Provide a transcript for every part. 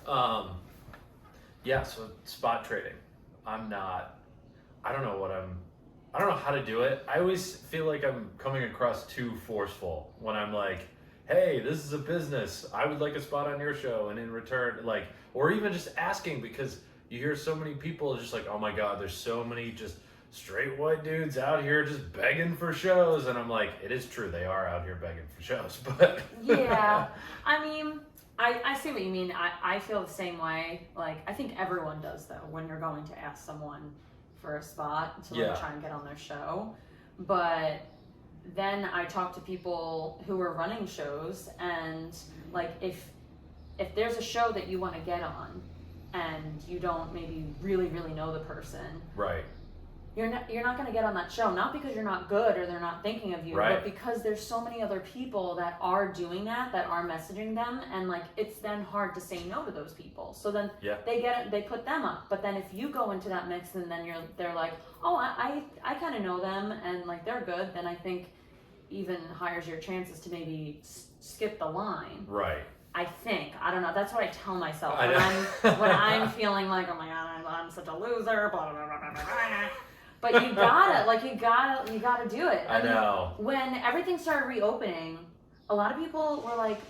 So spot trading. I don't know how to do it. I always feel like I'm coming across too forceful when I'm like, hey, this is a business. I would like a spot on your show. And in return, like, or even just asking, because you hear so many people just like, oh my God, there's so many just straight white dudes out here just begging for shows. And I'm like, it is true. They are out here begging for shows, but. Yeah. I mean, I see what you mean. I feel the same way. Like, I think everyone does, though, when you're going to ask someone for a spot to like try and get on their show. But then I talk to people who are running shows, and like if there's a show that you want to get on and you don't maybe really know the person, right, you're not going to get on that show, not because you're not good or they're not thinking of you, right, but because there's so many other people that are doing that are messaging them, and like it's then hard to say no to those people. So then they put them up. But then if you go into that mix and then they're like, oh, I kind of know them and like they're good, then I think even higher your chances to maybe skip the line. Right. I think. I don't know. That's what I tell myself when I'm feeling like, oh my God, I'm such a loser, blah, blah, blah, blah, blah. But you gotta do it. I know. When everything started reopening, a lot of people were like,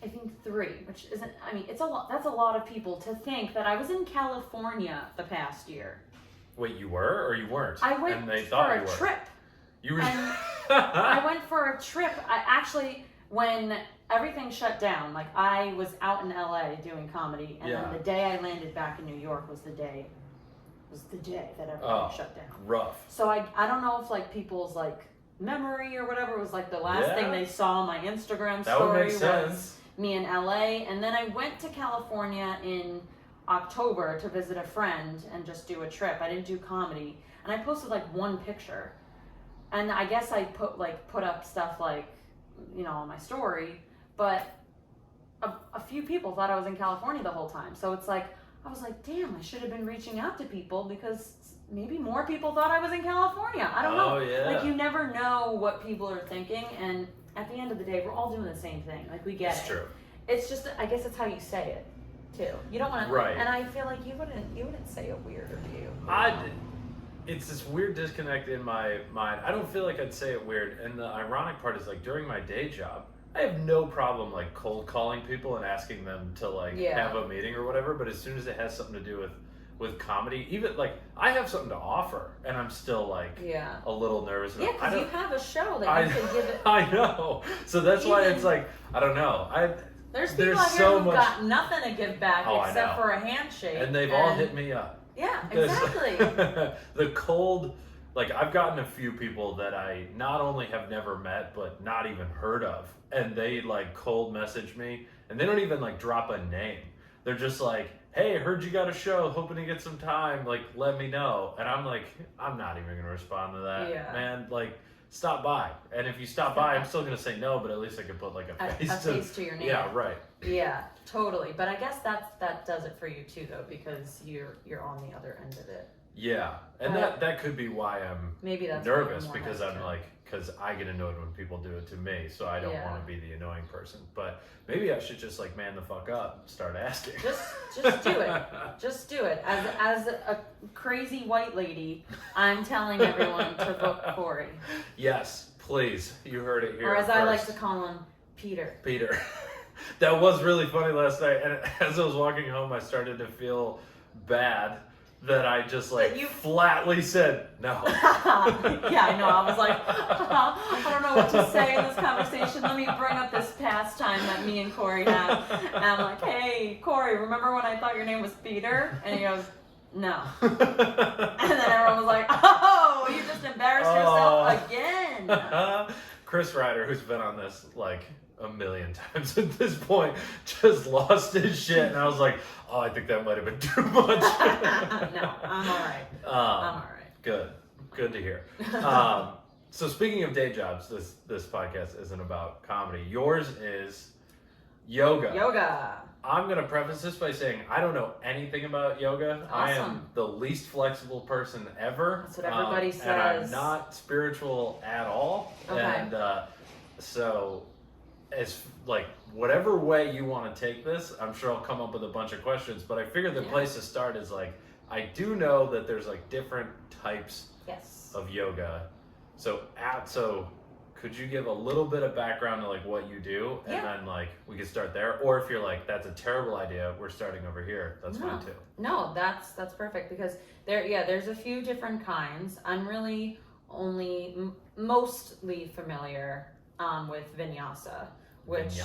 I think 3, which isn't, I mean, it's a lot. That's a lot of people to think that I was in California the past year. Wait, you were or you weren't? I went for a trip. You were. I went for a trip. I actually, when everything shut down, like I was out in LA doing comedy, and then the day I landed back in New York was the day that everything shut down. Rough. So I don't know if like people's like memory or whatever was like the last thing they saw on my Instagram story was me in LA, and then I went to California in October to visit a friend and just do a trip. I didn't do comedy, and I posted like one picture, and I guess I put up stuff like, you know, on my story, but a few people thought I was in California the whole time. So it's like, I was like, damn, I should have been reaching out to people because maybe more people thought I was in California. I don't know. Yeah. Like, you never know what people are thinking, and at the end of the day, we're all doing the same thing. Like, we get it. It's true. It's just, I guess it's how you say it, too. You don't want to, right. And I feel like you wouldn't say it weird, or do you? It's this weird disconnect in my mind. I don't feel like I'd say it weird. And the ironic part is, like, during my day job, I have no problem like cold calling people and asking them to like have a meeting or whatever. But as soon as it has something to do with comedy, even like I have something to offer, and I'm still like a little nervous. Yeah, because you have a show that you can give it. I know. So that's why it's like, I don't know. There's people out here who've got nothing to give back except for a handshake, and they've all hit me up. Yeah, exactly. The cold. Like, I've gotten a few people that I not only have never met, but not even heard of. And they, like, cold message me. And they don't even, like, drop a name. They're just like, hey, heard you got a show, hoping to get some time. Like, let me know. And I'm like, I'm not even going to respond to that. Yeah. Man, like, stop by. And if you stop by, I'm still going to say no, but at least I could put, like, a face to your name. Yeah, right. Yeah, totally. But I guess that does it for you, too, though, because you're on the other end of it. Yeah, and that could be why I'm nervous, because I'm like, because I get annoyed when people do it to me, so I don't want to be the annoying person. But maybe I should just like man the fuck up, start asking. Just do it. Just do it. As a crazy white lady, I'm telling everyone to book Corey. Yes, please. You heard it here. Or as first. I like to call him, Peter. Peter. That was really funny last night, and as I was walking home, I started to feel bad. That I just like flatly said no. Yeah, I know. I was like, I don't know what to say in this conversation. Let me bring up this pastime that me and Corey have. And I'm like, hey, Corey, remember when I thought your name was Peter? And he goes, no. And then everyone was like, oh, you just embarrassed yourself again. Chris Ryder, who's been on this like a million times at this point, just lost his shit, and I was like, oh, I think that might have been too much. No, I'm all right. I'm all right. Good to hear. So speaking of day jobs, this podcast isn't about comedy. Yours is yoga. I'm going to preface this by saying I don't know anything about yoga. Awesome. I am the least flexible person ever. That's what everybody says. And I'm not spiritual at all. Okay. And so, as like whatever way you want to take this, I'm sure I'll come up with a bunch of questions, but I figured the place to start is like, I do know that there's like different types of yoga. So could you give a little bit of background to like what you do, and then like we could start there? Or if you're like, that's a terrible idea, we're starting over here, that's fine too. No, that's perfect, because there's a few different kinds. I'm really only mostly familiar with vinyasa, which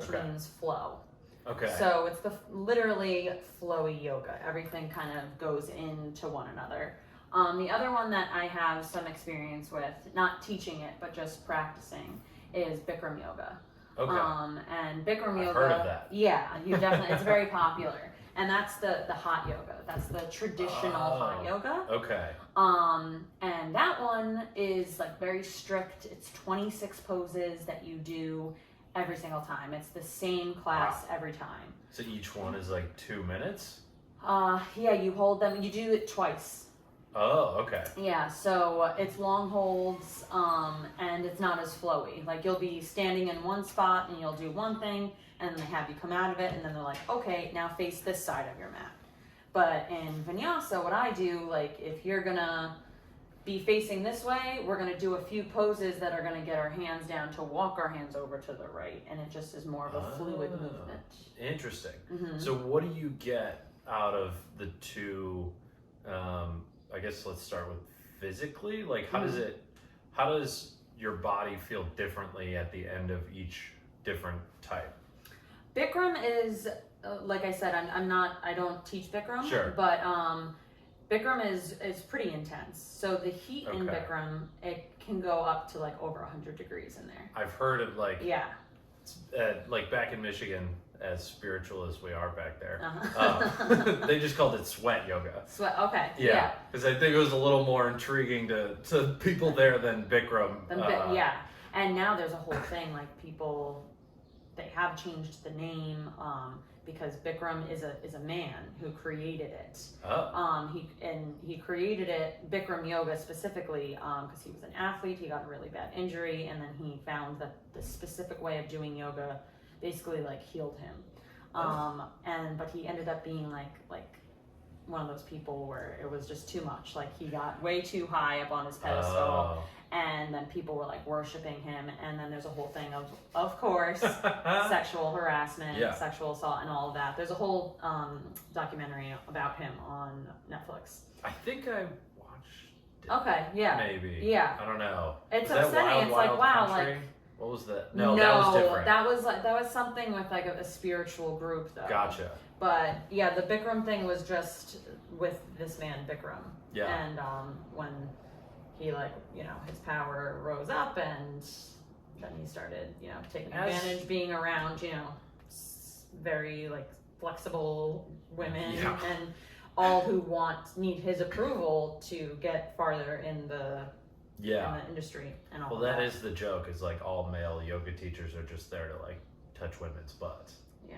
means flow. Okay. So it's literally flowy yoga. Everything kind of goes into one another. The other one that I have some experience with, not teaching it, but just practicing, is Bikram yoga. Okay. And Bikram yoga. I've heard of that. Yeah, you definitely. It's very popular, and that's the hot yoga. That's the traditional hot yoga. Okay. And that one is like very strict. It's 26 poses that you do every single time. It's the same class every time. So each one is like 2 minutes? Yeah, you hold them. You do it twice. Oh, okay. Yeah, so it's long holds, and it's not as flowy. Like, you'll be standing in one spot and you'll do one thing, and then they have you come out of it, and then they're like, okay, now face this side of your mat. But in vinyasa, what I do, like, if you're gonna be facing this way, we're gonna do a few poses that are gonna get our hands down to walk our hands over to the right, and it just is more of a fluid movement. Interesting. So what do you get out of the two, I guess let's start with physically, like how does your body feel differently at the end of each different type? Bikram is, like I said, I don't teach Bikram, but Bikram is pretty intense. So the heat in Bikram, it can go up to like over 100 degrees in there. I've heard of like, like back in Michigan, as spiritual as we are back there, they just called it sweat yoga. Sweat, okay. Yeah, because I think it was a little more intriguing to people there than Bikram. And now there's a whole thing, like people, they have changed the name because Bikram is a man who created it. He created it, Bikram yoga specifically, because he was an athlete. He got a really bad injury, and then he found that the specific way of doing yoga basically like healed him. But he ended up being like one of those people where it was just too much. Like, he got way too high up on his pedestal, and then people were like worshiping him, and then there's a whole thing of course, sexual harassment, sexual assault, and all of that. There's a whole documentary about him on Netflix. I think I watched it. Okay, yeah. Maybe. Yeah. I don't know. It's upsetting. It's like, wow, Country? like, what was that? No, that was different. That was something with like a spiritual group though. Gotcha. But yeah, the Bikram thing was just with this man Bikram. Yeah. And when he his power rose up, and then he started taking advantage, being around very like flexible women and all who need his approval to get farther in the industry and all. Well, that is the joke. Is like all male yoga teachers are just there to like touch women's butts. Yeah.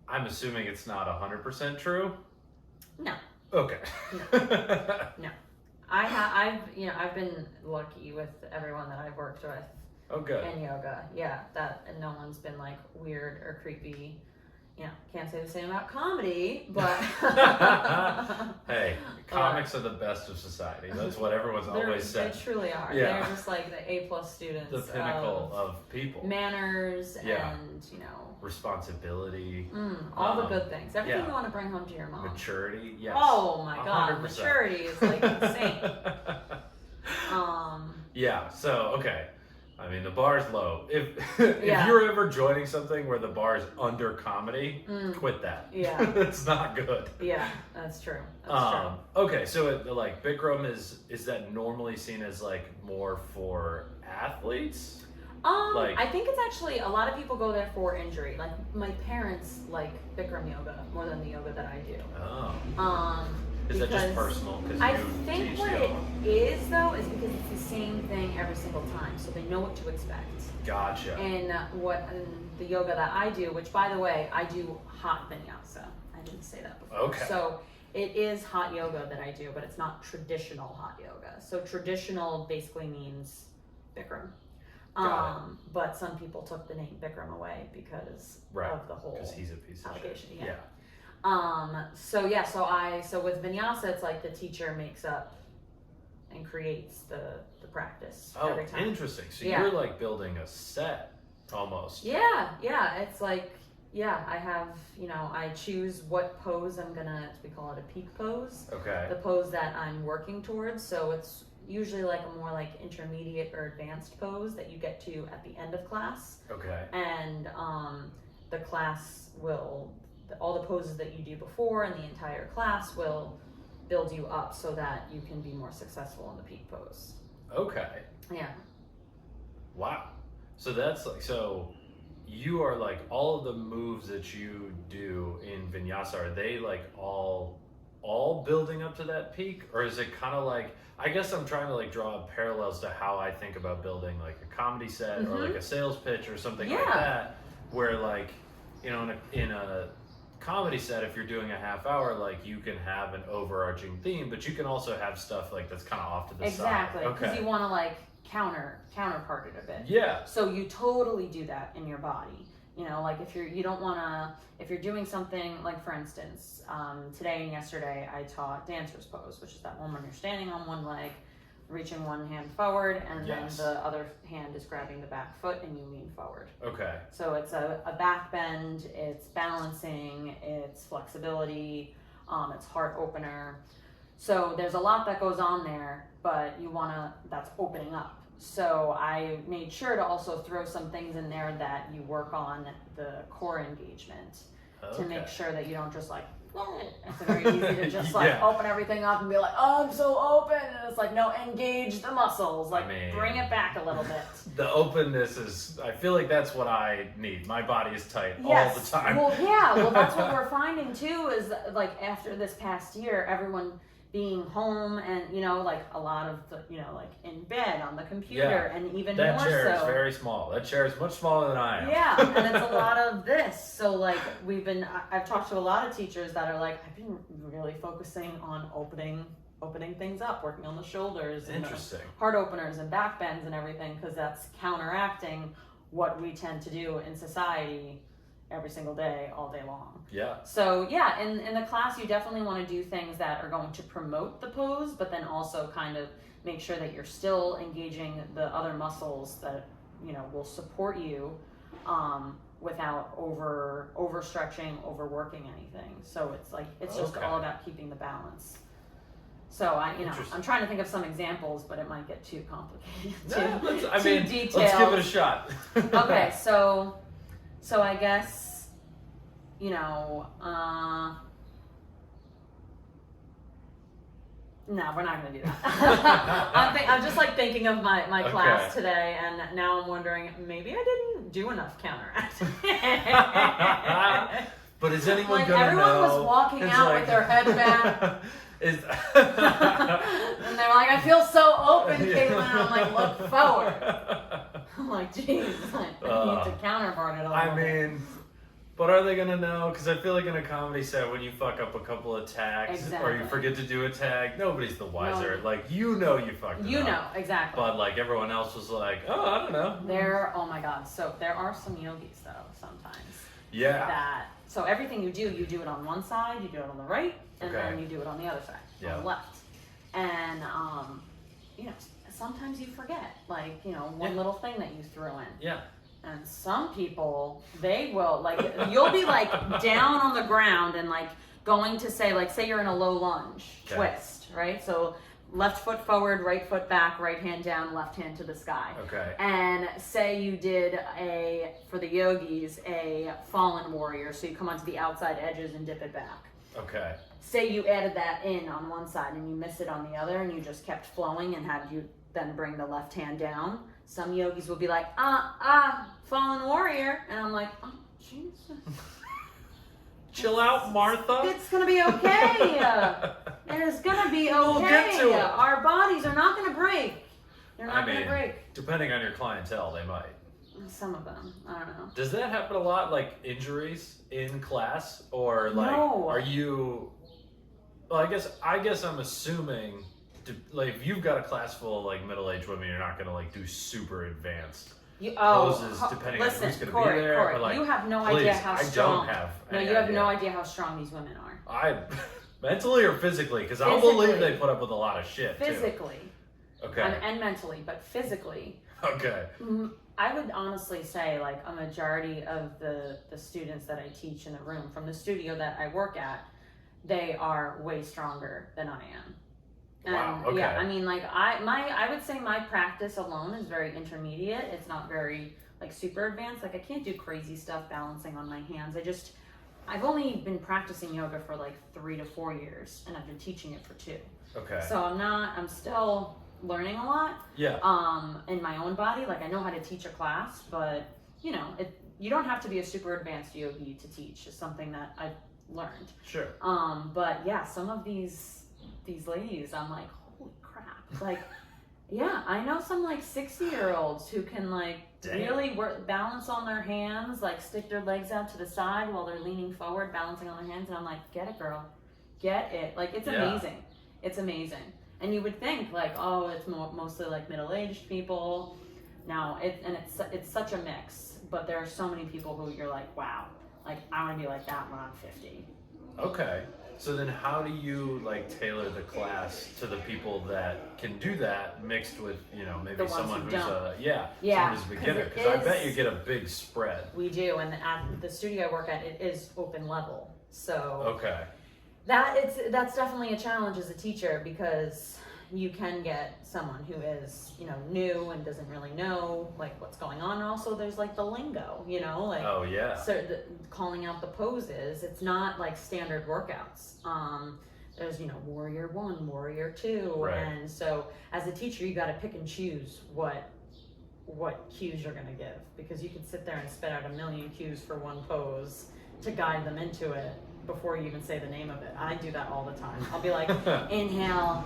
I'm assuming it's not 100% true. No. Okay. No. I've been lucky with everyone that I've worked with. Oh, good. In yoga, and no one's been like weird or creepy. Can't say the same about comedy, but hey, comics are the best of society. That's what everyone's always said. They truly are. Yeah. They're just like the A+ students. The pinnacle of people. Manners and responsibility. All the good things. Everything you want to bring home to your mom. Maturity. Yes. Oh my God, 100%. maturity is like insane. Yeah. So okay. I mean, the bar's low. If you're ever joining something where the bar is under comedy, quit that. Yeah. It's not good. Yeah, that's true. That's true. Okay, so like Bikram is that normally seen as like more for athletes? I think it's actually, a lot of people go there for injury. Like, my parents like Bikram yoga more than the yoga that I do. Oh. Is that just personal? I think what it is, though, is because it's the same thing every single time, so they know what to expect. Gotcha. And the yoga that I do, which, by the way, I do hot vinyasa. I didn't say that before. Okay. So it is hot yoga that I do, but it's not traditional hot yoga. So traditional basically means Bikram. But some people took the name Bikram away because of the whole because he's a piece of allegation. shit. Yeah. So with vinyasa, it's like the teacher makes up and creates the practice every time. Interesting. So you're like building a set almost. Yeah. It's like, I have, I choose what pose we call it a peak pose. Okay. The pose that I'm working towards. So it's usually like a more like intermediate or advanced pose that you get to at the end of class. Okay. And the class will, all the poses that you do before and the entire class will build you up so that you can be more successful in the peak pose. Okay. Yeah. Wow. So that's like, so you are like, all of the moves that you do in vinyasa, are they like all building up to that peak? Or is it kind of like, I guess I'm trying to like draw parallels to how I think about building like a comedy set or like a sales pitch or something like that, where like, in a comedy set, if you're doing a half hour, like you can have an overarching theme, but you can also have stuff like that's kind of off to the side. Exactly, because you want to like counterpart it a bit. Yeah. So you totally do that in your body. Like if you're doing something like, for instance, today and yesterday I taught dancer's pose, which is that one when you're standing on one leg, reaching one hand forward, and then the other hand is grabbing the back foot and you lean forward. Okay. So it's a back bend, it's balancing, it's flexibility, it's heart opener. So there's a lot that goes on there, but that's opening up. So I made sure to also throw some things in there that you work on the core engagement to make sure that you don't just like, it's very easy to just like open everything up and be like, oh, I'm so open. And it's like, no, engage the muscles. Like, bring it back a little bit. The openness is, I feel like that's what I need. My body is tight all the time. Well, that's what we're finding too, is like after this past year, everyone being home and, like a lot of the, like in bed on the computer and even more so. That chair is very small. That chair is much smaller than I am. Yeah, and it's a lot of this. So like I've talked to a lot of teachers that are like, I've been really focusing on opening things up, working on the shoulders and Interesting. Heart openers and back bends and everything, because that's counteracting what we tend to do in society every single day, all day long. Yeah. So in the class, you definitely want to do things that are going to promote the pose, but then also kind of make sure that you're still engaging the other muscles that, will support you without overstretching, overworking anything. So it's like, it's just all about keeping the balance. So I'm trying to think of some examples, but it might get too complicated. Too detailed. Let's give it a shot. Okay, so I guess, no, we're not going to do that. I'm just like thinking of my class today, and now I'm wondering, maybe I didn't do enough counteracting. But is anyone like going to know? Everyone was walking out with their head back. And they're like, I feel so open, Kaitlyn. And I'm like, look forward. I'm like, geez, I need to counterpart it a little bit. But are they going to know? Because I feel like in a comedy set, when you fuck up a couple of tags or you forget to do a tag, nobody's the wiser. No. Like, you fucked it up. Exactly. But like everyone else was like, oh, I don't know. Oh my God. So there are some yogis though, sometimes. Yeah. So everything you do it on one side, you do it on the right, and then you do it on the other side, on the left. And, sometimes you forget, like, one little thing that you threw in. Yeah. And some people, they will, like, you'll be, like, down on the ground and, like, going to say you're in a low lunge twist, right? So left foot forward, right foot back, right hand down, left hand to the sky. Okay. And say you did for the yogis, a fallen warrior. So you come onto the outside edges and dip it back. Okay. Say you added that in on one side and you miss it on the other and you just kept flowing and had you then bring the left hand down. Some yogis will be like, fallen warrior. And I'm like, oh, Jesus. Chill out, Martha. It's going to be okay. It's going to be okay. We'll get to it. Our bodies are not going to break. They're not going to break. Depending on your clientele, they might. Some of them. I don't know. Does that happen a lot, like injuries in class? Or like, are you... Well, I guess I'm assuming, like, if you've got a class full of like middle-aged women, you're not going to like do super advanced poses depending on who's going to be there. Corey, or like, you have no idea how strong. I don't have. No, you have no idea how strong these women are. Mentally or physically? Because I'll believe they put up with a lot of shit. Physically. Too. Okay. And mentally, but physically. Okay. I would honestly say like a majority of the students that I teach in the room from the studio that I work at, they are way stronger than I am. And wow. Okay. Yeah, I mean like I would say my practice alone is very intermediate. It's not very like super advanced. Like I can't do crazy stuff balancing on my hands. I've only been practicing yoga for like 3 to 4 years, and I've been teaching it for 2. Okay. So I'm still learning a lot. Yeah. In my own body, like I know how to teach a class, but you know, you don't have to be a super advanced yogi to teach. It's something that I've learned. Sure. But yeah, some of these ladies, I'm like, holy crap. Like, yeah, I know some like 60-year-olds who can like really balance on their hands, like stick their legs out to the side while they're leaning forward, balancing on their hands. And I'm like, get it, girl. Get it. Like, it's amazing. It's amazing. And you would think like, oh, it's mostly like middle-aged people. No, it's such a mix. But there are so many people who you're like, wow, like I want to be like that when I'm 50. Okay. So then how do you like tailor the class to the people that can do that mixed with, you know, maybe someone who's someone who's a beginner? Because I bet you get a big spread. We do, and at the studio I work at, it is open level. So okay. That's definitely a challenge as a teacher, because you can get someone who is, you know, new and doesn't really know like what's going on. And also there's like the lingo, you know, like so calling out the poses. It's not like standard workouts. There's, you know, warrior 1, warrior 2, right. And so as a teacher you got to pick and choose what cues you're going to give, because you could sit there and spit out a million cues for one pose to guide them into it before you even say the name of it. I do that all the time. I'll be like, inhale,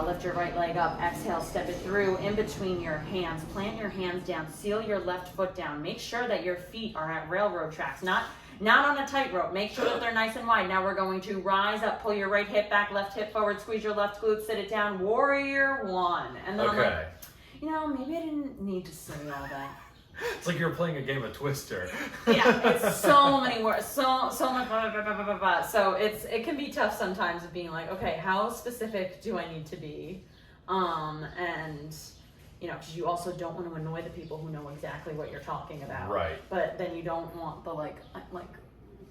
lift your right leg up, exhale, step it through in between your hands, plant your hands down, seal your left foot down, make sure that your feet are at railroad tracks, not on a tightrope, make sure that they're nice and wide. Now we're going to rise up, pull your right hip back, left hip forward, squeeze your left glute, sit it down, warrior 1. And then I'm like, you know, maybe I didn't need to say all that. It's like you're playing a game of Twister. Yeah, it's so many words, so much, blah, blah, blah, blah, blah. So it can be tough sometimes of being like, okay, how specific do I need to be? And you know, because you also don't want to annoy the people who know exactly what you're talking about. Right. But then you don't want the like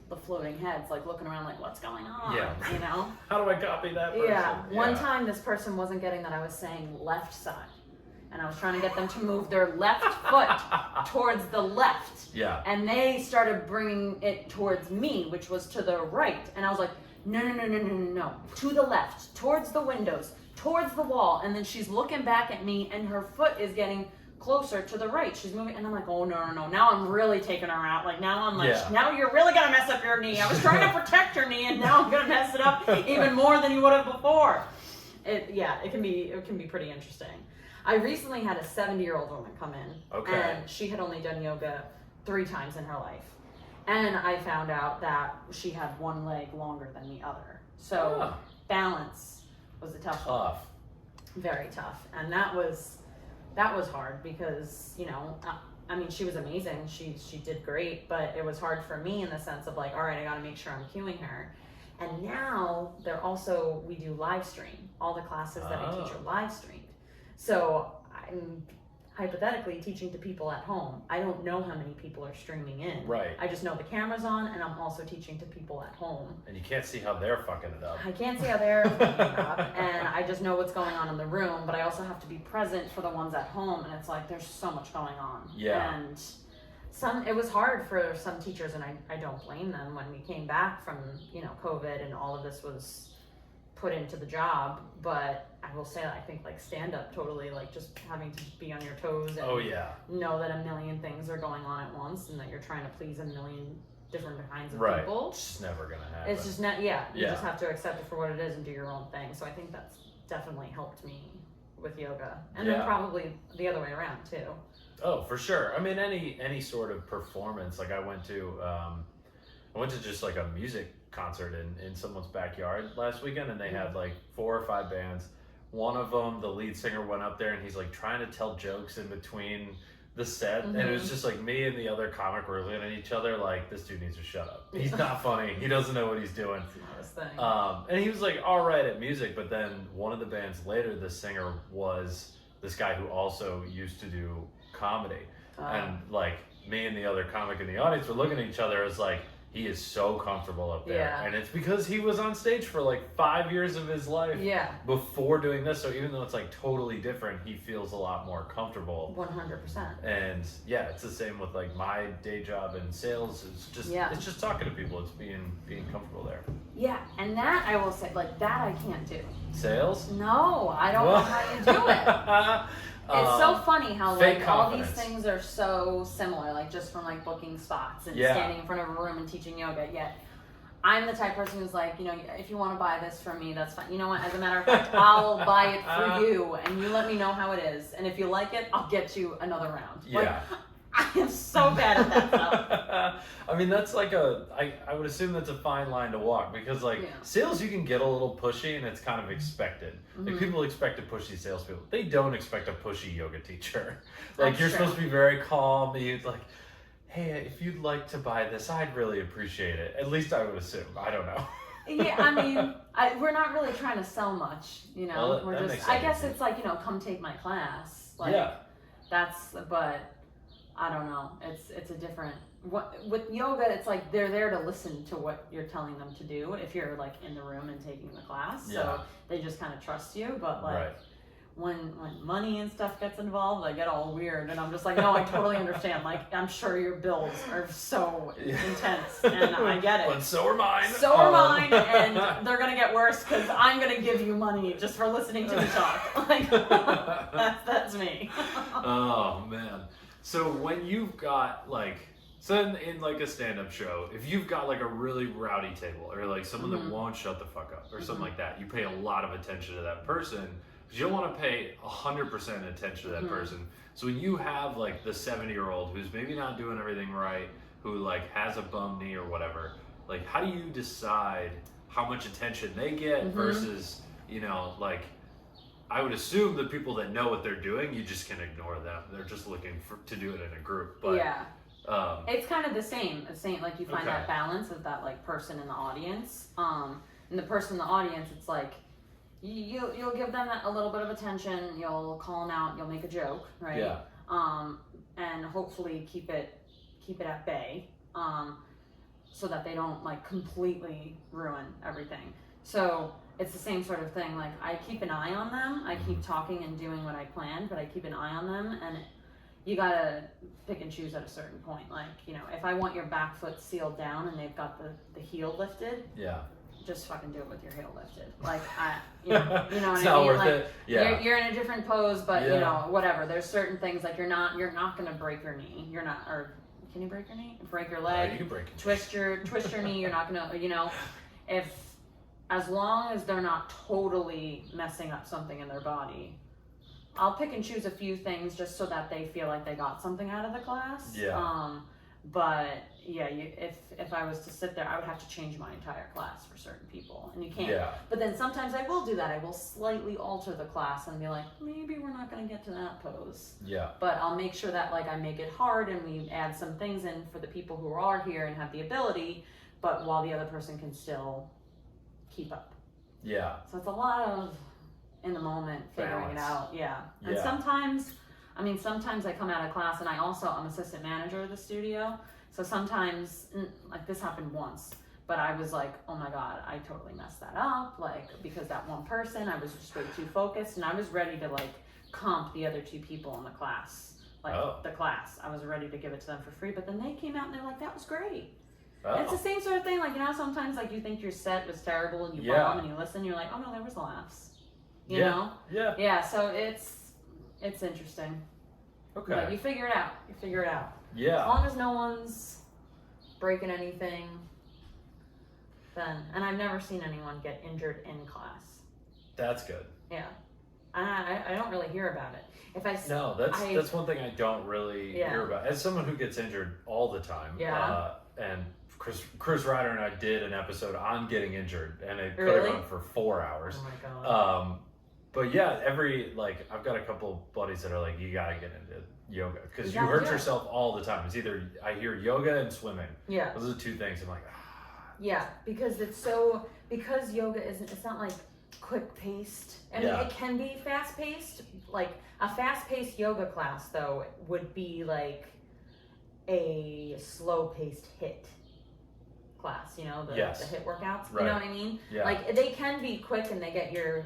the floating heads like looking around like, what's going on? Yeah. You know? How do I copy that person? Yeah. One time this person wasn't getting that I was saying left side. And I was trying to get them to move their left foot towards the left. Yeah. And they started bringing it towards me, which was to the right. And I was like, no. To the left, towards the windows, towards the wall. And then she's looking back at me and her foot is getting closer to the right. She's moving. And I'm like, oh, no. Now I'm really taking her out. Like, now I'm like, now you're really going to mess up your knee. I was trying to protect her knee and now I'm going to mess it up even more than you would have before. It can be pretty interesting. I recently had a 70-year-old woman come in, and she had only done yoga 3 times in her life. And I found out that she had one leg longer than the other. So balance was a tough one. Very tough. And that was hard because, you know, I mean, she was amazing. She did great, but it was hard for me in the sense of like, all right, I got to make sure I'm cueing her. And now we do live stream. All the classes that I teach are live streamed. So I'm hypothetically teaching to people at home. I don't know how many people are streaming in. Right. I just know the camera's on, and I'm also teaching to people at home. And you can't see how they're fucking it up. I can't see how they're fucking it up, and I just know what's going on in the room, but I also have to be present for the ones at home, and it's like there's so much going on. Yeah. And it was hard for some teachers, and I don't blame them when we came back from, you know, COVID and all of this was put into the job, but I will say that I think like stand up totally, like just having to be on your toes and know that a million things are going on at once and that you're trying to please a million different kinds of people. It's just never gonna happen. It's just not, you just have to accept it for what it is and do your own thing. So I think that's definitely helped me with yoga. And then probably the other way around too. Oh, for sure. I mean, any sort of performance, like I went to just like a music concert in someone's backyard last weekend, and they had like 4 or 5 bands. One of them, the lead singer went up there and he's like trying to tell jokes in between the set, and it was just like me and the other comic were looking at each other like, this dude needs to shut up. He's not funny. He doesn't know what he's doing. It's not his thing. And he was like all right at music, but then one of the bands later, the singer was this guy who also used to do comedy. And like me and the other comic in the audience were looking at each other as like, he is so comfortable up there. Yeah. And it's because he was on stage for like 5 years of his life before doing this. So even though it's like totally different, he feels a lot more comfortable. 100%. And yeah, it's the same with like my day job in sales. It's just it's just talking to people. It's being comfortable there. Yeah, and that I will say, like that I can't do. Sales? No, I don't know how you do it. It's so funny how like all these things are so similar, like just from like booking spots and standing in front of a room and teaching yoga. Yet I'm the type of person who's like, you know, if you want to buy this from me, that's fine. You know what? As a matter of fact, I'll buy it for you, and you let me know how it is. And if you like it, I'll get you another round. Yeah. Like, I am so bad at that stuff. I mean, that's like I would assume that's a fine line to walk, because like sales, you can get a little pushy and it's kind of expected. Like people expect a pushy salespeople. They don't expect a pushy yoga teacher. Like you're supposed to be very calm. You'd like, hey, if you'd like to buy this, I'd really appreciate it. At least I would assume. I don't know. Yeah, I mean, we're not really trying to sell much, you know. Well, we're just, I guess it's like, you know, come take my class. Like, but I don't know. It's a different. With yoga, it's like they're there to listen to what you're telling them to do. If you're like in the room and taking the class, so they just kind of trust you. But like when money and stuff gets involved, I get all weird, and I'm just like, no, I totally understand. Like I'm sure your bills are so intense, and I get it. But so are mine. So are mine, and they're gonna get worse because I'm gonna give you money just for listening to me talk. Like that's me. Oh man. So when you've got like, in like a stand-up show, if you've got like a really rowdy table or like someone that won't shut the fuck up or something like that, you pay a lot of attention to that person because you don't want to pay 100% attention to that person. So when you have like the 70-year-old who's maybe not doing everything right, who like has a bum knee or whatever, like how do you decide how much attention they get versus, you know, like, I would assume the people that know what they're doing, you just can ignore them. They're just looking to do it in a group. But, it's kind of the same. Like you find that balance of that like person in the audience. And the person in the audience, it's like you'll give them a little bit of attention. You'll call them out. You'll make a joke, right? Yeah. And hopefully keep it at bay, so that they don't like completely ruin everything. So it's the same sort of thing. Like I keep an eye on them. I keep talking and doing what I planned, but I keep an eye on them. And you gotta pick and choose at a certain point. Like, you know, if I want your back foot sealed down and they've got the heel lifted, just fucking do it with your heel lifted. Like you know what I mean? Not worth like it. Yeah. You're in a different pose, but you know, whatever. There's certain things like you're not gonna break your knee. You're not, or can you break your knee? Break your leg. You can break your twist your knee. You're not gonna, you know, as long as they're not totally messing up something in their body, I'll pick and choose a few things just so that they feel like they got something out of the class. Yeah. But yeah, if I was to sit there, I would have to change my entire class for certain people, and you can't. Yeah. But then sometimes I will do that. I will slightly alter the class and be like, maybe we're not going to get to that pose. Yeah. But I'll make sure that like I make it hard and we add some things in for the people who are here and have the ability, but while the other person can still keep up. Yeah. So it's a lot of in the moment figuring it out. Yeah. And sometimes I come out of class and I'm assistant manager of the studio. So sometimes, like this happened once, but I was like, oh my God, I totally messed that up. Like, because that one person, I was just way too focused and I was ready to like comp the other two people in the class. Like the class, I was ready to give it to them for free, but then they came out and they're like, that was great. It's the same sort of thing. Like, you know, sometimes like you think your set was terrible and you bomb and you listen, you're like, oh no, there was laughs. You know? Yeah. Yeah. So it's interesting. Okay. But you figure it out. Yeah. As long as no one's breaking anything, then, and I've never seen anyone get injured in class. That's good. Yeah. And I don't really hear about it. That's one thing I don't really hear about. As someone who gets injured all the time. Yeah. And Chris Ryder and I did an episode on getting injured, and it put Really? it on for 4 hours. Oh my God. But yeah, I've got a couple buddies that are like, you gotta get into yoga because you hurt yourself all the time. It's either I hear yoga and swimming. Yeah, those are the two things. I'm like, yeah, because because yoga it's not like quick paced. I mean, it can be fast paced. Like a fast paced yoga class though would be like a slow paced HIIT class, the HIIT workouts. You know what I mean? Yeah. Like they can be quick and they get your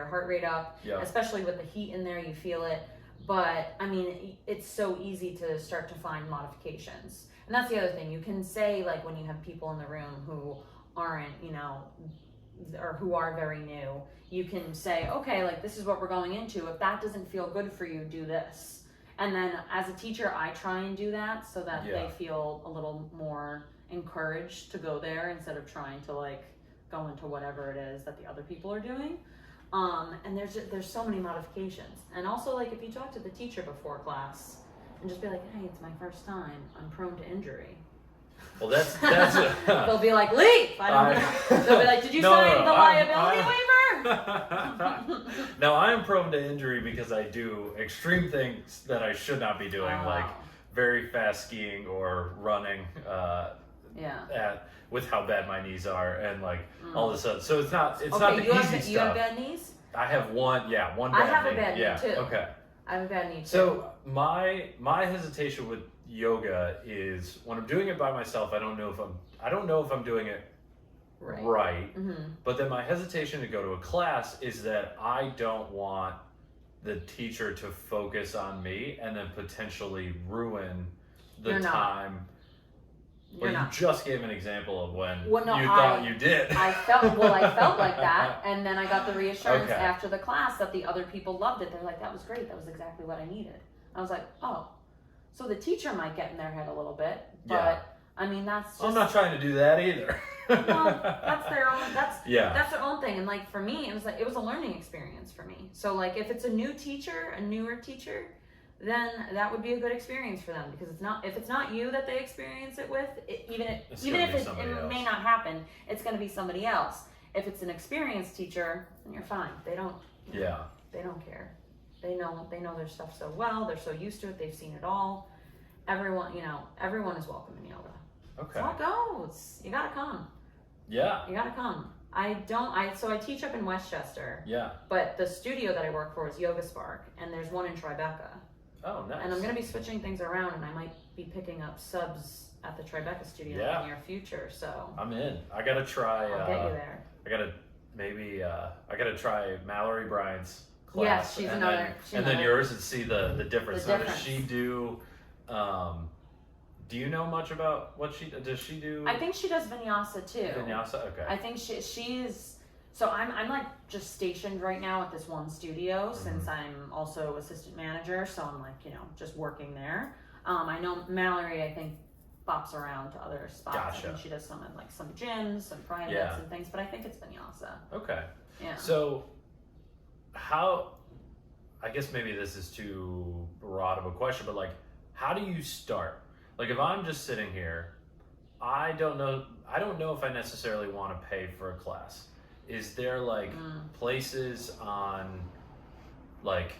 heart rate up, especially with the heat in there, you feel it. But I mean, it's so easy to start to find modifications. And that's the other thing. You can say, like, when you have people in the room who aren't, or who are very new, you can say, okay, like, this is what we're going into. If that doesn't feel good for you, do this. And then as a teacher, I try and do that so that they feel a little more encouraged to go there instead of trying to, like, go into whatever it is that the other people are doing. And there's so many modifications. And also, like, if you talk to the teacher before class and just be like, hey, it's my first time, I'm prone to injury. Well, that's they'll be like, leave! I don't know. They'll be like, did you sign the liability waiver? No, I'm prone to injury because I do extreme things that I should not be doing, like very fast skiing or running with how bad my knees are and like all this stuff. So it's not the easy stuff. You have bad knees? I have one bad knee. I have a bad knee too. Okay. I have a bad knee too. So my hesitation with yoga is when I'm doing it by myself, I don't know if I'm doing it right. Mm-hmm. But then my hesitation to go to a class is that I don't want the teacher to focus on me and then potentially ruin the time. Well, you just gave an example of when you thought you did. I felt like that, and then I got the reassurance after the class that the other people loved it. They're like, that was great. That was exactly what I needed. I was like, oh, so the teacher might get in their head a little bit, but I mean, that's just... I'm not trying to do that either. Well, that's their own thing. And like for me, it was a learning experience for me. So like if it's a newer teacher, then that would be a good experience for them because if it's not you that they experience it with, even if it may not happen, it's going to be somebody else. If it's an experienced teacher, then you're fine. They don't care. They know their stuff so well. They're so used to it. They've seen it all. Everyone is welcome in yoga. Okay. That's how it goes. You gotta come. Yeah. You gotta come. So I teach up in Westchester. Yeah. But the studio that I work for is Yoga Spark, and there's one in Tribeca. Oh, nice. And I'm going to be switching things around, and I might be picking up subs at the Tribeca studio in the near future. So I'm in. I got to try. I'll get you there. I got to try Mallory Bryant's class. Yes, she's another. And then yours and see the difference. So does she do? Do you know much about what does she do? I think she does vinyasa too. Vinyasa, okay. I think she's. So I'm like just stationed right now at this one studio since I'm also assistant manager. So I'm like, just working there. I know Mallory, I think, bops around to other spots. Gotcha. I think she does some in like some gyms, some privates and things, but I think it's vinyasa. Okay. Yeah. So I guess maybe this is too broad of a question, but like, how do you start? Like if I'm just sitting here, I don't know if I necessarily want to pay for a class. Is there like places on like,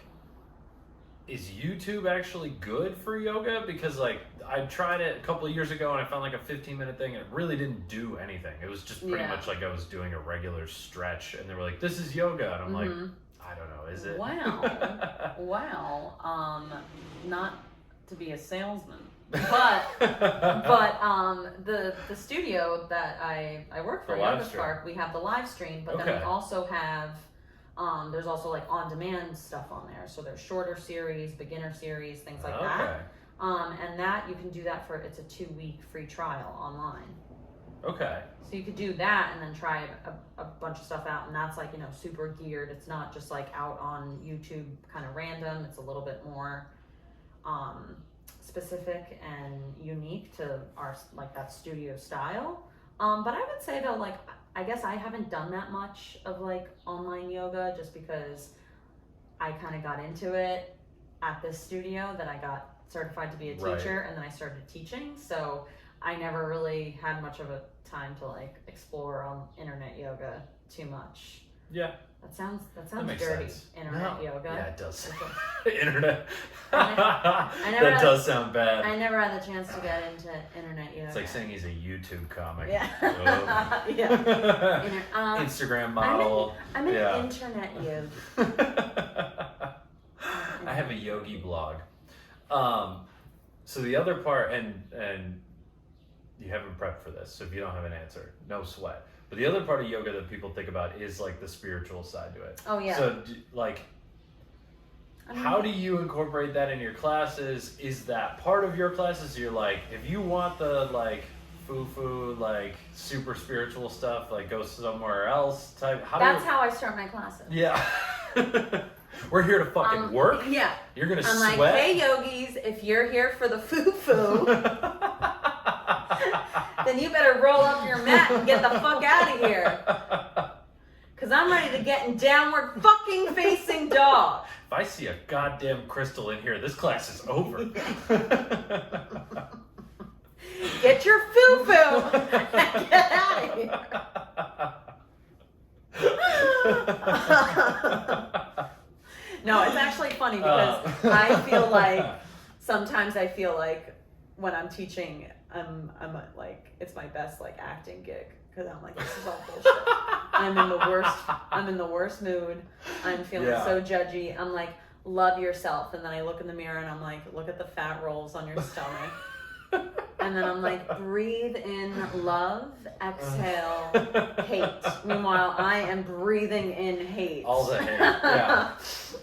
is YouTube actually good for yoga? Because like I tried it a couple of years ago and I found like a 15-minute thing and it really didn't do anything. It was just pretty much like I was doing a regular stretch and they were like, this is yoga. And I'm like, I don't know, is it? Wow. Not to be a salesman. But the studio that I work for, Yoga Spark, we have the live stream, but then we also have there's also like on demand stuff on there. So there's shorter series, beginner series, things like that. And that you can do that it's a 2-week free trial online. Okay. So you could do that and then try a bunch of stuff out, and that's like super geared. It's not just like out on YouTube kind of random. It's a little bit more specific and unique to our like that studio style. But I would say though, like I guess I haven't done that much of like online yoga just because I kind of got into it at this studio that I got certified to be a teacher and then I started teaching. So I never really had much of a time to like explore on internet yoga too much. Yeah. That sounds makes dirty. Sense. Internet yoga. Yeah, it does. Internet. That does sound bad. I never had the chance to get into internet yoga. It's like saying he's a YouTube comic. Yeah. Oh. Yeah. Instagram model. I'm an internet yogi. I have a yogi blog. So the other part, and you haven't prepped for this, so if you don't have an answer, no sweat. But the other part of yoga that people think about is like the spiritual side to it. Oh yeah. So like, how do you incorporate that in your classes? Is that part of your classes? You're like, if you want the like foo-foo, like super spiritual stuff, like go somewhere else type. That's how I start my classes. Yeah. We're here to fucking work. Yeah. You're gonna I'm sweat. like, hey yogis, if you're here for the foo-foo, then you better roll up your mat and get the fuck out of here. Because I'm ready to get in downward fucking facing dog. If I see a goddamn crystal in here, this class is over. Get your foo-foo and get out of here. No, it's actually funny because I feel like sometimes I feel like when I'm teaching, I'm like it's my best like acting gig because I'm like, this is all bullshit. I'm in the worst mood. I'm feeling so judgy. I'm like, love yourself, and then I look in the mirror and I'm like, look at the fat rolls on your stomach. And then I'm like, breathe in love, exhale, hate. Meanwhile, I am breathing in hate. All the hate, yeah.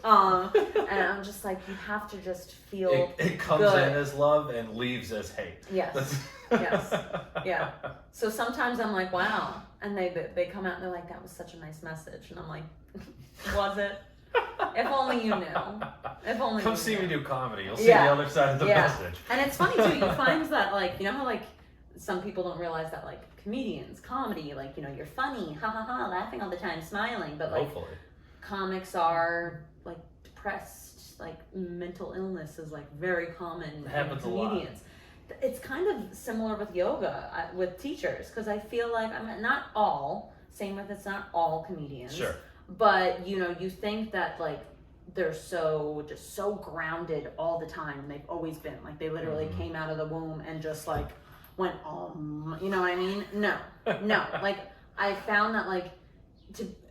And I'm just like, you have to just feel it comes good. in as love and leaves as hate. Yes. Yes. Yeah. So sometimes I'm like, wow. And they come out and they're like, that was such a nice message. And I'm like, was it? If only you knew. If only Come you see knew. me do comedy. You'll see the other side of the message. And it's funny too, you find that like, you know how like some people don't realize that like comedians, comedy, like, you know, you're funny, ha ha ha, laughing all the time, smiling, but like comics are like depressed, like mental illness is like very common in comedians. It's kind of similar with yoga, with teachers, because I feel like not all comedians. Sure. But, you know, you think that, like, they're so grounded all the time. They've always been. Like, they literally came out of the womb and just, like, went, you know what I mean? No. Like, I found that, like,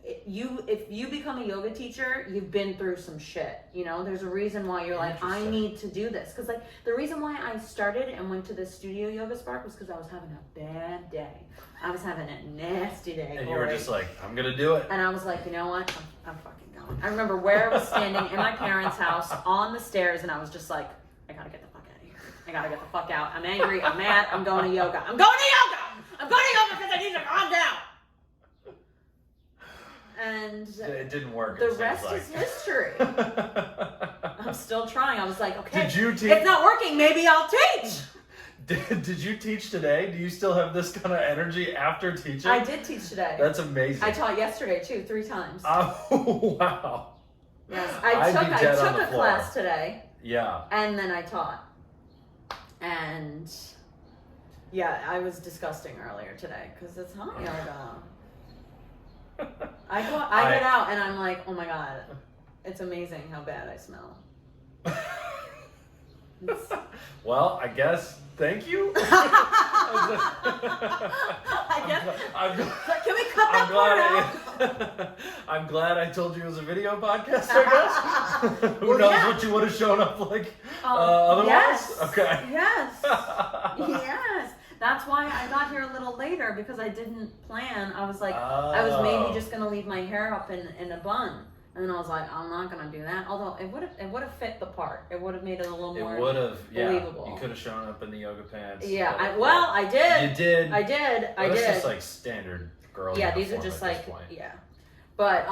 if you become a yoga teacher, you've been through some shit, you know? There's a reason why you're like, I need to do this. Because, like, the reason why I started and went to this studio yoga spark was because I was having a bad day. I was having a nasty day. And you were just like, I'm going to do it. And I was like, you know what? I'm fucking going. I remember where I was standing in my parents' house on the stairs, and I was just like, I got to get the fuck out of here. I got to get the fuck out. I'm angry. I'm mad. I'm going to yoga. I'm going to yoga! I'm going to yoga because I need to calm down. And it didn't work. The rest is history. I'm still trying. I was like, okay, did you teach? It's not working. Maybe I'll teach. Did you teach today? Do you still have this kind of energy after teaching? I did teach today. That's amazing. I taught yesterday too, 3 times. Oh, wow. Yes, I took a class today. Yeah. And then I taught. And yeah, I was disgusting earlier today because it's hot yoga. I get out and I'm like, oh my God, it's amazing how bad I smell. Well, I guess, thank you. Can we cut that part out? I'm glad I told you it was a video podcast, I guess. Who knows what you would have shown up like otherwise? Yes. Okay. Yes. Yes. That's why I got here a little later, because I didn't plan. I was like, I was maybe just going to leave my hair up in a bun. And then I was like, I'm not going to do that. Although it would have fit the part. It would have made it a little more believable. You could have shown up in the yoga pants. Yeah, I did. You did. I did. That's just like standard girl uniform. These are just like, But,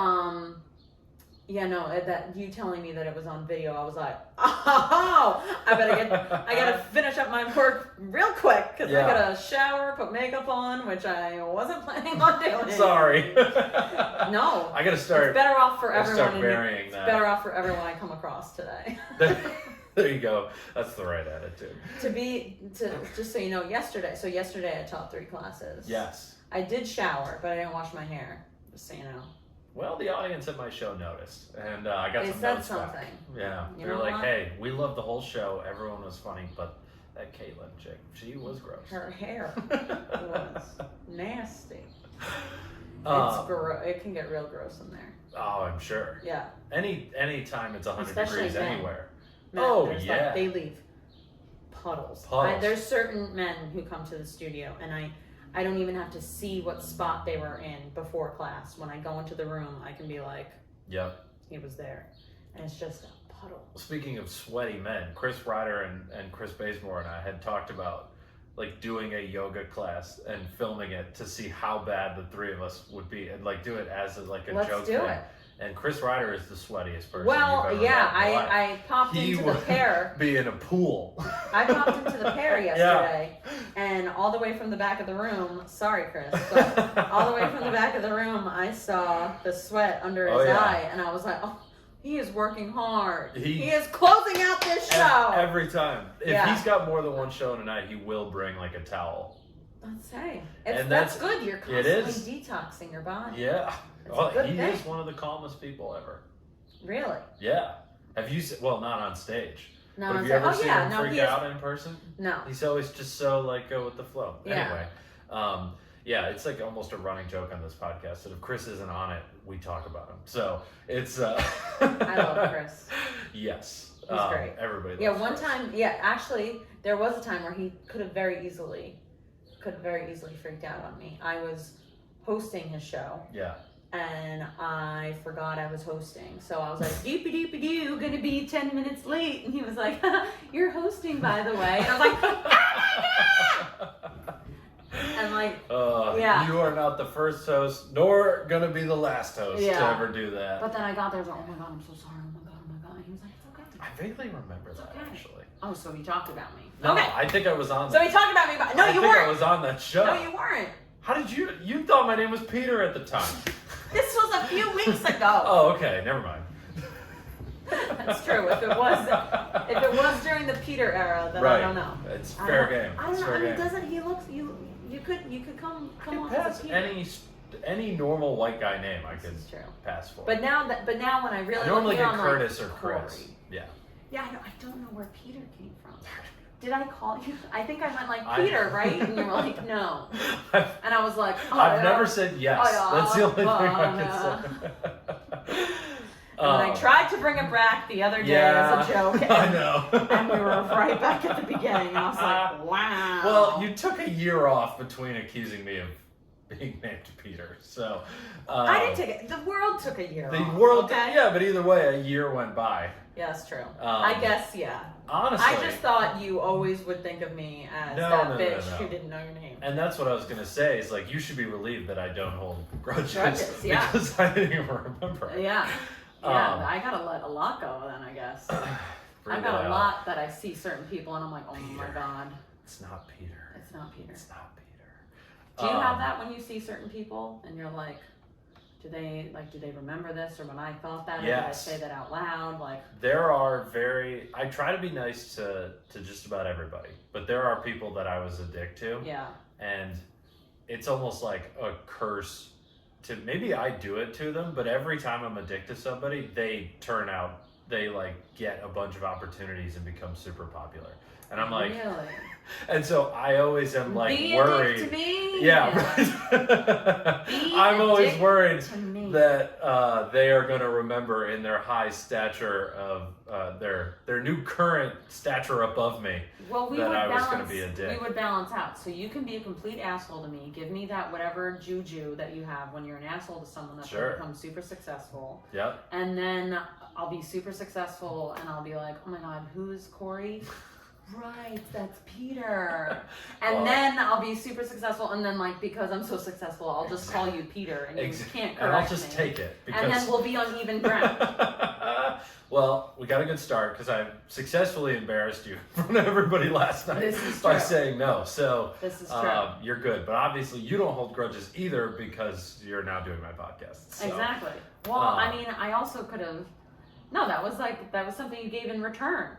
that you telling me that it was on video, I was like, oh, I gotta finish up my work real quick because I gotta shower, put makeup on, which I wasn't planning on doing. Sorry. No. I gotta start. It's better off for everyone. Start burying that. It's better off for everyone I come across today. There you go. That's the right attitude. Just so you know, yesterday I taught 3 classes. Yes. I did shower, but I didn't wash my hair. Just so you know. Well, the audience at my show noticed, and I got some notes back. Yeah, they're like, "Hey, we loved the whole show. Everyone was funny, but that Kaitlyn chick, she was gross. Her hair was nasty. It can get real gross in there. Oh, I'm sure. Yeah. Any time it's 100 Especially degrees men. anywhere. Men, yeah. They leave puddles. There's certain men who come to the studio, and I don't even have to see what spot they were in before class. When I go into the room, I can be like, "Yep, he was there," and it's just a puddle. Speaking of sweaty men, Chris Ryder and Chris Bazemore and I had talked about like doing a yoga class and filming it to see how bad the three of us would be, and like do it as a joke Let's do thing. it. And Chris Ryder is the sweatiest person. Well, you've ever yeah, met I popped into the pair. Be in a pool. I popped into the pair yesterday, and all the way from the back of the room, sorry Chris, but all the way from the back of the room, I saw the sweat under his eye, and I was like, oh, he is working hard. He is closing out this show. Every time. If he's got more than one show in a night, he will bring like a towel. Let's say. That's good. You're constantly detoxing your body. Yeah. He thing. is one of the calmest people ever. Really? Yeah. Have you seen, well, not on stage. No, but have you ever seen him freak out in person? No. He's always just so like go with the flow. Yeah. Anyway, it's like almost a running joke on this podcast that if Chris isn't on it, we talk about him. So it's I love Chris. Yes. He's great. Everybody loves one Chris. time, actually there was a time where he could have very easily freaked out on me. I was hosting his show. Yeah. And I forgot I was hosting. So I was like, doopy-doopy-doo, gonna be 10 minutes late. And he was like, you're hosting, by the way. And I was like, oh my God! And you are not the first host, nor gonna be the last host to ever do that. But then I got there, I was like, oh my God, I'm so sorry, oh my God. And he was like, it's okay. I vaguely remember that, actually. Oh, so he talked about me. No, okay. I think I was on So he talked about me, but no, you weren't. I was on that show. No, you weren't. How did you thought my name was Peter at the time? This was a few weeks ago. Oh, okay, never mind. That's true. If it was during the Peter era, then I don't know. It's fair game. I don't know. I mean, doesn't he look? You could come off as a Peter. Any normal white guy name I could pass for. But now when I really normally get I'm Curtis like, or Chris. Corey. Yeah. Yeah, I don't know where Peter came from. Did I call you? I think I went like, Peter, right? And you were like, no. And I was like, I've never said yes. That's the only thing I can say. And I tried to bring it back the other day as a joke. And, I know. And we were right back at the beginning. And I was like, wow. Well, you took a year off between accusing me of being named Peter. So I didn't take it. The world took a year off. The world did, but either way, a year went by. Yeah, that's true. I guess, honestly, I just thought you always would think of me as bitch who didn't know your name. And that's what I was going to say, is like, you should be relieved that I don't hold grudges because I didn't even remember. Yeah. Yeah, I got to let a lot go then, I guess. I've got a lot that I see certain people and I'm like, oh my God. It's not Peter. It's not Peter. It's not Peter. Do you have that when you see certain people and you're like, do they remember this, or when I thought that, or did I say that out loud? Like, there are I try to be nice to just about everybody, but there are people that I was a dick to. Yeah. And it's almost like a curse to, maybe I do it to them, but every time I'm a dick to somebody, they like get a bunch of opportunities and become super popular. And I'm like, really? And so I always am like be worried. A dick to me? Yeah. I'm always worried that they are going to remember in their high stature of their new current stature above me. Well, that I was going to be a dick. We would balance out. So you can be a complete asshole to me. Give me that whatever juju that you have when you're an asshole to someone that's going to become super successful. Yep. And then I'll be super successful and I'll be like, oh my God, who is Corey? Right, that's Peter. And then I'll be super successful, and then like, because I'm so successful, I'll just call you Peter, and you can't correct me. And I'll just take it. And then we'll be on even ground. Well, we got a good start because I successfully embarrassed you in front of everybody last night by saying no. So this is true. You're good, but obviously you don't hold grudges either because you're now doing my podcast. So. Exactly. Well, I mean, I also could have. No, that was something you gave in return.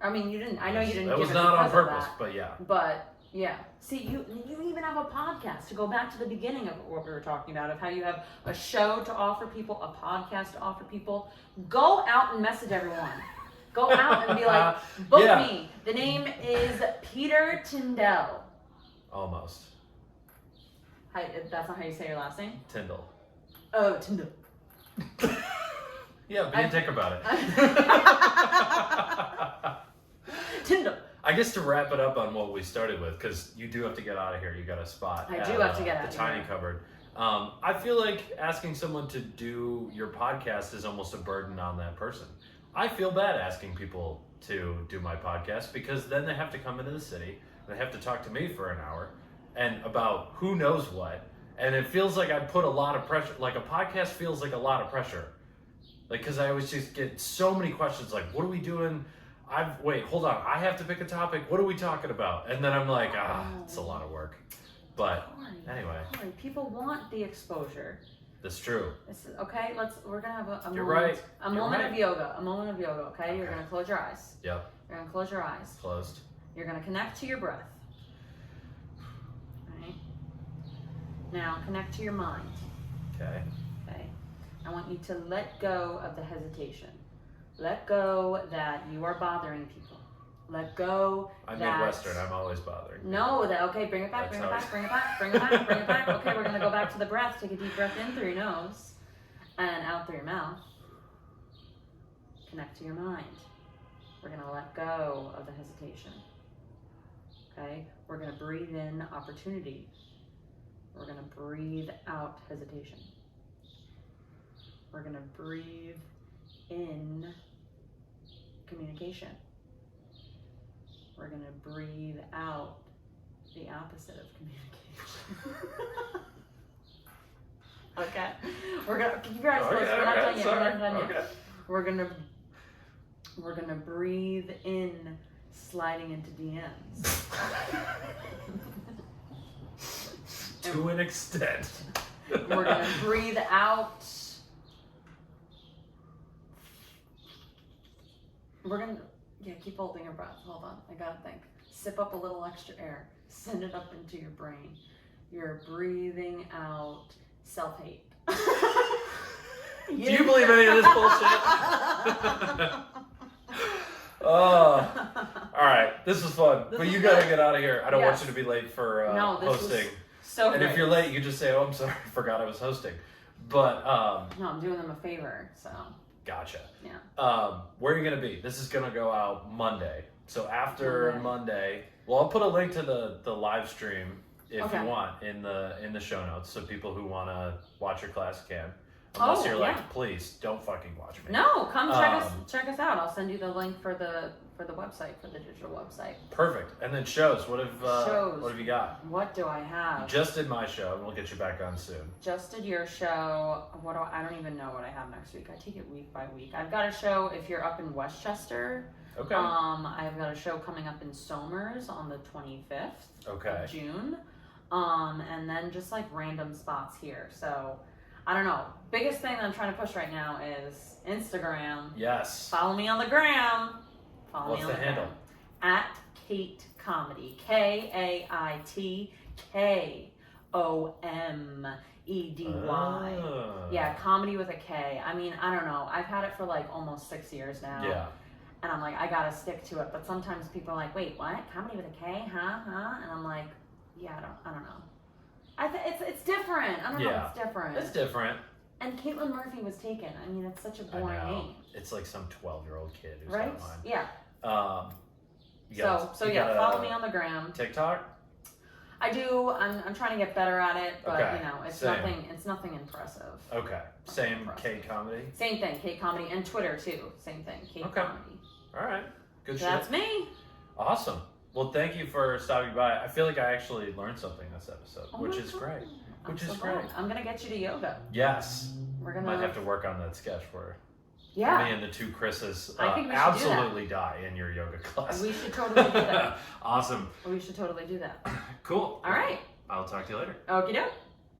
I mean, you didn't. I know you didn't. That give was it not on because of purpose, that, but yeah. But Yeah. See, you even have a podcast, to go back to the beginning of what we were talking about, of how you have a show to offer people, a podcast to offer people. Go out and message everyone. Go out and be like, book me. The name is Peter Tindell. Almost. That's not how you say your last name? Tindell. Oh, Tindell. Yeah, be a dick about it. Tindell. I guess to wrap it up on what we started with, because you do have to get out of here. You got a spot. I do have to get out of the tiny cupboard. I feel like asking someone to do your podcast is almost a burden on that person. I feel bad asking people to do my podcast, because then they have to come into the city, they have to talk to me for an hour, and about who knows what, and it feels like I put a lot of pressure. Like, a podcast feels like a lot of pressure, like, because I always just get so many questions, like, what are we doing? Wait, hold on, I have to pick a topic. What are we talking about? And then I'm like, it's a lot of work. But anyway, people want the exposure. That's true. Okay, we're gonna have a You're moment. right. A moment of yoga. A moment of yoga. Okay, you're gonna close your eyes. Yep. You're gonna close your eyes. Closed. You're gonna connect to your breath. All right. Now connect to your mind. Okay. Okay. I want you to let go of the hesitation. Let go that you are bothering people. Let go. I'm Midwestern. I'm always bothering. No, okay, bring it back, bring it back, bring it back, bring it back, bring it back. Okay, we're gonna go back to the breath. Take a deep breath in through your nose and out through your mouth. Connect to your mind. We're gonna let go of the hesitation. Okay, we're gonna breathe in opportunity. We're gonna breathe out hesitation. We're gonna breathe in communication. We're going to breathe out the opposite of communication. Okay. We're going to keep your eyes closed. We're not done yet. We're not done yet. We're going to breathe in sliding into DMs. To an extent. We're going to breathe out. We're going to keep holding your breath. Hold on. I gotta think. Sip up a little extra air. Send it up into your brain. You're breathing out self-hate. Do you believe any of this bullshit? All right. This was fun. But you gotta get out of here. I don't want you to be late for hosting. So and if you're late, you just say, "Oh, I'm sorry. I forgot I was hosting." But no, I'm doing them a favor. So. Gotcha. Yeah. Where are you gonna be? This is gonna go out Monday. So after Monday, well, I'll put a link to the live stream if you want in the show notes, so people who want to watch your class can. Unless you're like, please don't fucking watch me. No, come check us out. I'll send you the link for the website, for the digital website. Perfect. And then shows. What have you got? What do I have? You just did my show, and we'll get you back on soon. Just did your show. I don't even know what I have next week. I take it week by week. I've got a show if you're up in Westchester. Okay. I've got a show coming up in Somers on the 25th of June. And then just like random spots here. So I don't know. Biggest thing that I'm trying to push right now is Instagram. Yes. Follow me on the gram. What's the handle? At Kate Comedy. KAITKOMEDY. Yeah, comedy with a K. I mean, I don't know. I've had it for like almost 6 years now. Yeah. And I'm like, I gotta stick to it. But sometimes people are like, wait, what? Comedy with a K? Huh? And I'm like, yeah, I don't know. It's different. I don't know. It's different. It's different. And Kaitlyn Murphy was taken. I mean, it's such a boring name. It's like some 12-year-old kid who's right? not mine. Yeah. So follow me on the gram. TikTok? I do. I'm trying to get better at it, but it's Same. nothing. It's nothing impressive. Okay. Same Kate Comedy. Same thing, Kate Comedy, and Twitter too. Same thing, Kate Comedy. All right. Good shit. That's me. Awesome. Well, thank you for stopping by. I feel like I actually learned something this episode, which is great. I'm gonna get you to yoga. Yes. Might have to work on that sketch where me and the two Chris's absolutely die in your yoga class. We should totally do that. Awesome. We should totally do that. Cool. All right. I'll talk to you later. Okie doke.